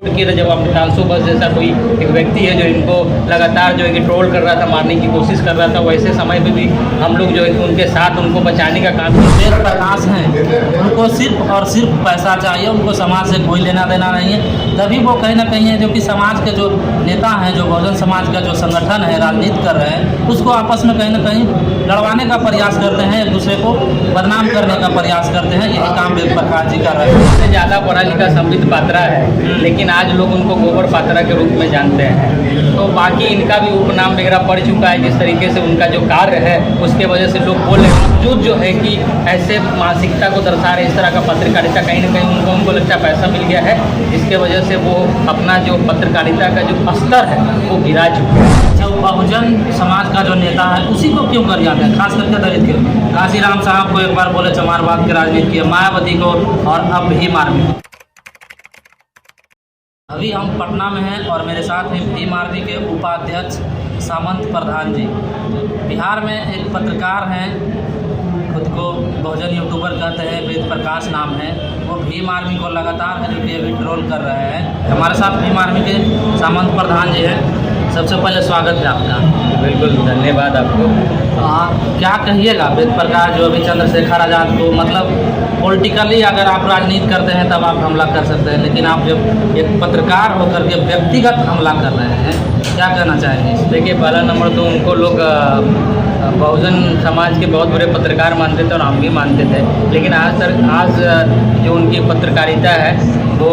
कि जब अमृतांशु बस जैसा कोई एक व्यक्ति है जो इनको लगातार जो है कि ट्रोल कर रहा था, मारने की कोशिश कर रहा था, वैसे समय पे भी हम लोग जो है कि उनके साथ उनको बचाने का काम किया। वेद प्रकाश हैं, उनको सिर्फ और सिर्फ पैसा चाहिए, उनको समाज से कोई लेना देना नहीं है। तभी वो कहीं ना कहीं है जो कि समाज के जो नेता हैं, जो बहुजन समाज का जो संगठन है, राजनीति कर रहे हैं, उसको आपस में कहीं ना कहीं लड़वाने का प्रयास करते हैं, एक दूसरे को बदनाम करने का प्रयास करते हैं। यही काम वेद प्रकाश जी कर रहे हैं। सबसे ज़्यादा पढ़ा लिखा संबित पात्रा है, लेकिन आज लोग उनको गोबर पात्रा के रूप में जानते हैं। तो बाकी इनका भी उपनाम वगैरह पड़ चुका है। जिस तरीके से उनका जो कार्य है उसके वजह से लोग बोल रहे हैं जो है कि ऐसे मानसिकता को दर्शा रहे, इस तरह का पत्रकारिता कहीं ना कहीं उनको लगता है पैसा मिल गया है, जिसके वजह से वो अपना जो पत्रकारिता का जो स्तर है वो गिरा चुके हैं। जो बहुजन समाज का जो नेता है उसी को क्यों कर जाते हैं, खास करके दलित के। काशीराम साहब को एक बार बोले चमारवाद की राजनीति की, मायावती को, और अब भीम आर्मी। अभी हम पटना में हैं और मेरे साथ हैं भीम आर्मी के उपाध्यक्ष सामंत प्रधान जी। बिहार में एक पत्रकार हैं, खुद को बहुजन यूट्यूबर कहते हैं, वेद प्रकाश नाम है। वो भीम आर्मी को लगातार है जो कि अभी ट्रोल कर रहे हैं। हमारे साथ भीम आर्मी के सामंत प्रधान जी हैं। सबसे पहले स्वागत है आपका। बिल्कुल, धन्यवाद आपको। क्या कहिएगा वेद प्रकाश जो अभी चंद्रशेखर आज़ाद को, मतलब पॉलिटिकली अगर आप राजनीति करते हैं तब आप हमला कर सकते हैं, लेकिन आप जब एक पत्रकार होकर के व्यक्तिगत हमला कर रहे हैं, क्या कहना चाहेंगे? देखिए, पहला नंबर तो उनको लोग बहुजन समाज के बहुत बड़े पत्रकार मानते थे और हम भी मानते थे, लेकिन आज जो उनकी पत्रकारिता है वो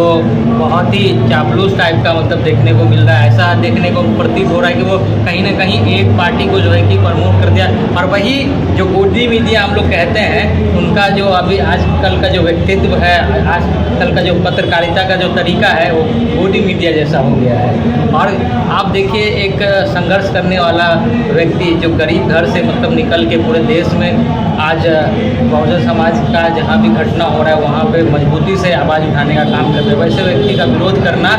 बहुत ही चापलूस टाइप का मतलब देखने को मिल रहा है। ऐसा देखने को प्रतीत हो रहा है कि वो कहीं ना कहीं एक पार्टी को जो है कि प्रमोट कर दिया, और वही जो गोदी मीडिया हम लोग कहते हैं उनका जो अभी आजकल का जो व्यक्तित्व है, आजकल का जो पत्रकारिता का जो तरीका है वो गोदी मीडिया जैसा हो गया है। और आप देखिए, एक संघर्ष करने वाला व्यक्ति जो गरीब घर से मतलब निकल के पूरे देश में आज बहुजन समाज का जहाँ भी घटना हो रहा है वहाँ पे मजबूती से आवाज़ उठाने का काम करते हैं, वैसे व्यक्ति का विरोध करना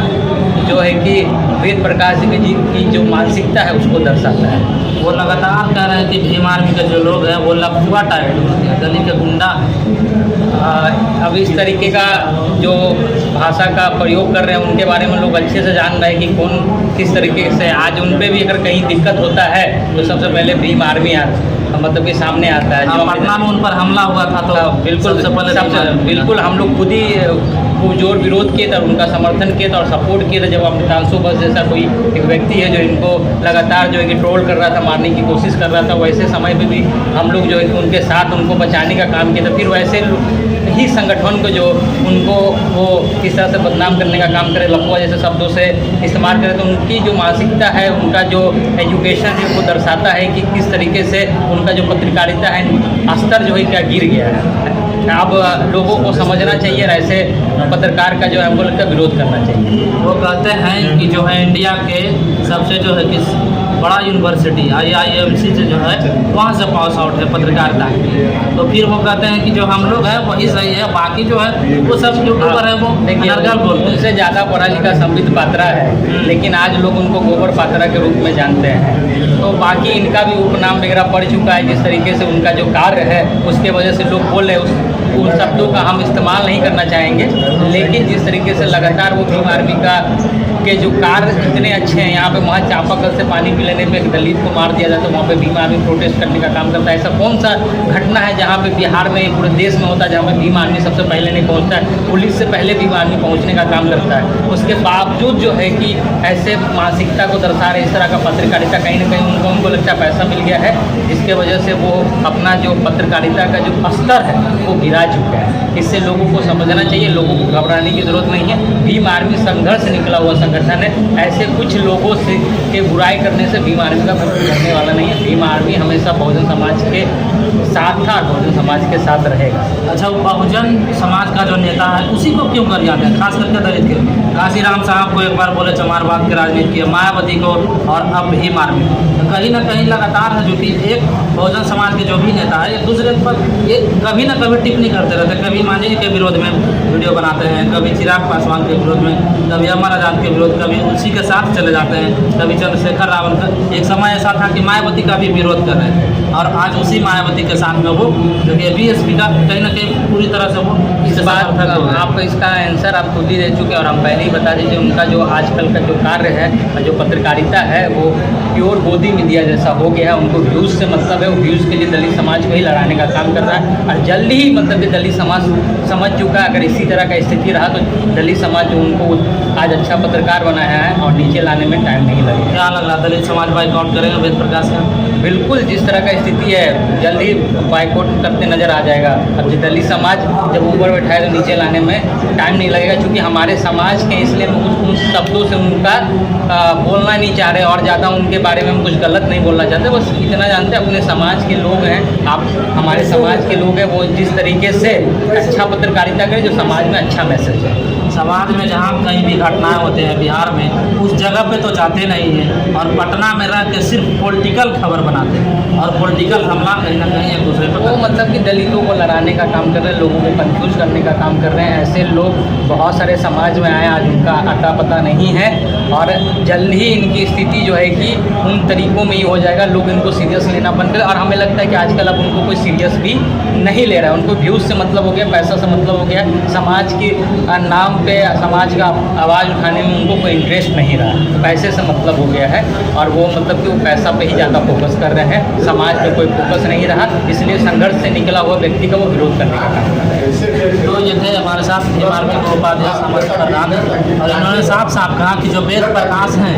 जो है कि वेद प्रकाश जी की जो मानसिकता है उसको दर्शाता है। वो लगातार कह रहे हैं कि भीम आर्मी के जो लोग हैं वो लफुआ टाइप होते हैं, गली के गुंडा। अब इस तरीके का जो भाषा का प्रयोग कर रहे हैं उनके बारे में लोग अच्छे से जान रहे हैं कि कौन किस तरीके से। आज उन पे भी अगर कहीं दिक्कत होता है तो सबसे पहले भीम आर्मी मतलब कि सामने आता है। जो पटना में उन पर हमला हुआ था तो बिल्कुल बिल्कुल हम लोग खुद ही पुरजोर विरोध किए थे, उनका समर्थन किए थे और सपोर्ट किए थे। जब अमृतांशु बस जैसा कोई एक व्यक्ति है जो इनको लगातार जो है कि ट्रोल कर रहा था, मारने की कोशिश कर रहा था, वैसे समय पे भी हम लोग जो है कि उनके साथ उनको बचाने का काम किया था। फिर वैसे ही संगठन को जो उनको वो किस तरह से बदनाम करने का काम करे, लफुआ जैसे शब्दों से इस्तेमाल करे, तो उनकी जो मानसिकता है, उनका जो एजुकेशन है वो दर्शाता है कि किस तरीके से उनका जो पत्रकारिता है स्तर जो है क्या गिर गया है। अब लोगों को समझना चाहिए, ऐसे पत्रकार का जो है हमको लगता है विरोध करना चाहिए। वो कहते हैं कि जो है इंडिया के सबसे जो है कि बड़ा यूनिवर्सिटी IIMC से जो है वहाँ से पास आउट है पत्रकारिता की, तो फिर वो कहते हैं कि जो हम लोग हैं वही सही है, बाकी जो है वो सब यूट्यूबर है वो नरगल बोलते हैं। उनसे ज़्यादा पढ़ा लिखा संबित पात्रा है, लेकिन आज लोग उनको गोबर पात्रा के रूप में जानते हैं। तो बाकी इनका भी उपनाम वगैरह पड़ चुका है। जिस तरीके से उनका जो कार्य है उसके वजह से लोग बोल रहे हैं, उन शब्दों का हम इस्तेमाल नहीं करना चाहेंगे, लेकिन जिस तरीके से लगातार वो भीम आर्मी के जो कार्य इतने अच्छे हैं, यहाँ पे वहाँ चापाकल से पानी पिलाने पे एक दलित को मार दिया जाता है, वहाँ पे भीम आर्मी प्रोटेस्ट करने का काम करता है। ऐसा कौन सा घटना है जहाँ पे बिहार में, पूरे देश में होता है जहाँ पे भीम आर्मी सबसे पहले नहीं पहुँचता है? पुलिस से पहले भीम आर्मी पहुँचने का काम करता है। उसके बावजूद जो है कि ऐसे मानसिकता को दर्शा रहे, इस तरह का पत्रकारिता कहीं ना कहीं उनको लगता है पैसा मिल गया है, जिसके वजह से वो अपना जो पत्रकारिता का जो स्तर है वो गिरा चुका है। इससे लोगों को समझना चाहिए, लोगों को घबराने की ज़रूरत नहीं है। भीम आर्मी संघर्ष निकला हुआ संगठन है, ऐसे कुछ लोगों से के बुराई करने से भीम आर्मी का भरपूर करने वाला नहीं है। भीम आर्मी हमेशा बहुजन समाज के साथ था, बहुजन समाज के साथ रहेगा। अच्छा, बहुजन समाज का जो नेता है उसी को क्यों कर जाते हैं, खास करके दलित के? काशीराम साहब को एक बार बोले चमारवाद की राजनीति की, मायावती को, और अब भीम आर्मी। तो कहीं ना कहीं लगातार है जो कि एक बहुजन समाज के जो भी नेता है एक दूसरे पर ये कभी ना कभी टिप्पणी करते रहते हैं। कभी मांझी जी के विरोध में वीडियो बनाते हैं, कभी चिराग पासवान के विरोध में, कभी अमर आजाद के विरोध, कभी उसी के साथ चले जाते हैं, कभी चंद्रशेखर रावल का। एक समय ऐसा था कि मायावती का भी विरोध कर रहे हैं। और आज उसी मायावती के साथ में वो जो कि बीएसपी का कहीं ना कहीं पूरी तरह से वो इस बात आप इसका आंसर आप खुद ही दे चुके हैं और हम पहले ही बता दीजिए उनका जो आजकल का जो कार्य है और जो पत्रकारिता है वो प्योर गोदी मीडिया जैसा हो गया है। उनको व्यूज़ से मतलब है, वो व्यूज़ के लिए दलित समाज को ही लड़ाने का काम कर रहा है और जल्दी ही मतलब कि दलित समाज समझ चुका है अगर इसी तरह का स्थिति रहा तो दलित समाज जो उनको आज अच्छा पत्रकार बनाया है और नीचे लाने में टाइम नहीं लगेगा। क्या लग रहा है दलित समाज बाइकआउट करेंगे वेद प्रकाश का? बिल्कुल, जिस तरह का स्थिति है जल्द ही बाइकआउट करते नजर आ जाएगा। अब जो दलित समाज जब ऊपर बैठाए तो नीचे लाने में टाइम नहीं लगेगा क्योंकि हमारे समाज के इसलिए हम कुछ उन शब्दों से उनका बोलना नहीं चाह रहे और ज़्यादा उनके बारे में हम कुछ गलत नहीं बोलना चाहते। बस इतना जानते हैं अपने समाज के लोग हैं, आप हमारे समाज के लोग हैं, वो जिस तरीके से अच्छा पत्रकारिता करें जो समाज में अच्छा मैसेज है। समाज में जहाँ कहीं भी घटनाएं होते हैं बिहार में उस जगह पे तो जाते नहीं हैं और पटना में रह के सिर्फ पॉलिटिकल खबर बनाते हैं और पॉलिटिकल हमला कहीं ना कहीं एक दूसरे पर वो मतलब कि दलितों को लड़ाने का काम कर रहे हैं, लोगों को कंफ्यूज करने का काम कर रहे हैं। ऐसे लोग बहुत सारे समाज में आए, आज उनका अता पता नहीं है और जल्द ही इनकी स्थिति जो है कि उन तरीकों में ही हो जाएगा। लोग इनको सीरियस लेना बंद करें और हमें लगता है कि आजकल अब उनको कोई सीरियस भी नहीं ले रहा है। उनको व्यूज़ से मतलब हो गया, पैसा से मतलब हो गया, समाज के नाम पे समाज का आवाज़ उठाने में उनको कोई इंटरेस्ट नहीं रहा। तो पैसे से मतलब हो गया है और वो मतलब कि वो पैसा पे ही ज़्यादा फोकस कर रहे हैं, समाज पे कोई फोकस नहीं रहा। इसलिए संघर्ष से निकला हुआ व्यक्ति का वो विरोध करने का काम कर रहे हैं। तो ये थे हमारे साथ एमआरपी के उपाध्यक्ष अमर प्रधान और इन्होंने साफ साफ कहा कि जो वेद प्रकाश हैं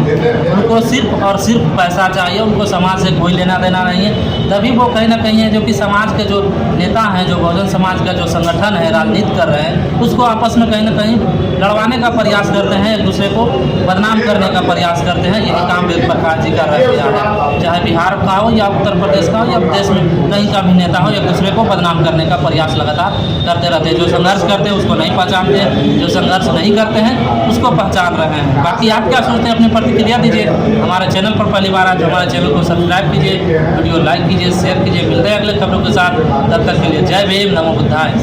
उनको सिर्फ और सिर्फ पैसा चाहिए, उनको समाज से कोई लेना देना नहीं है। तभी वो कहीं ना कहीं है जो कि समाज के जो नेता हैं, जो बहुजन समाज का जो संगठन है राजनीति कर रहे हैं, उसको आपस में कहीं ना कहीं लड़वाने का प्रयास करते हैं, एक दूसरे को बदनाम करने का प्रयास करते हैं। यही काम वेद प्रकाश जी कर रहे हैं, चाहे बिहार का हो या उत्तर प्रदेश का हो या देश में कहीं का भी नेता हो, एक दूसरे को बदनाम करने का प्रयास लगातार करते रहते हैं। जो संघर्ष करते हैं उसको नहीं पहचानते, जो संघर्ष नहीं करते हैं उसको पहचान रहे हैं। बाकी आप क्या सोचते हैं अपनी प्रतिक्रिया दीजिए। हमारे चैनल पर पहली बार आज हमारे चैनल को सब्सक्राइब कीजिए, वीडियो लाइक कीजिए, शेयर कीजिए। मिलते हैं अगले खबरों के साथ, तब तक के लिए जय भीम, नमो बुद्धाय।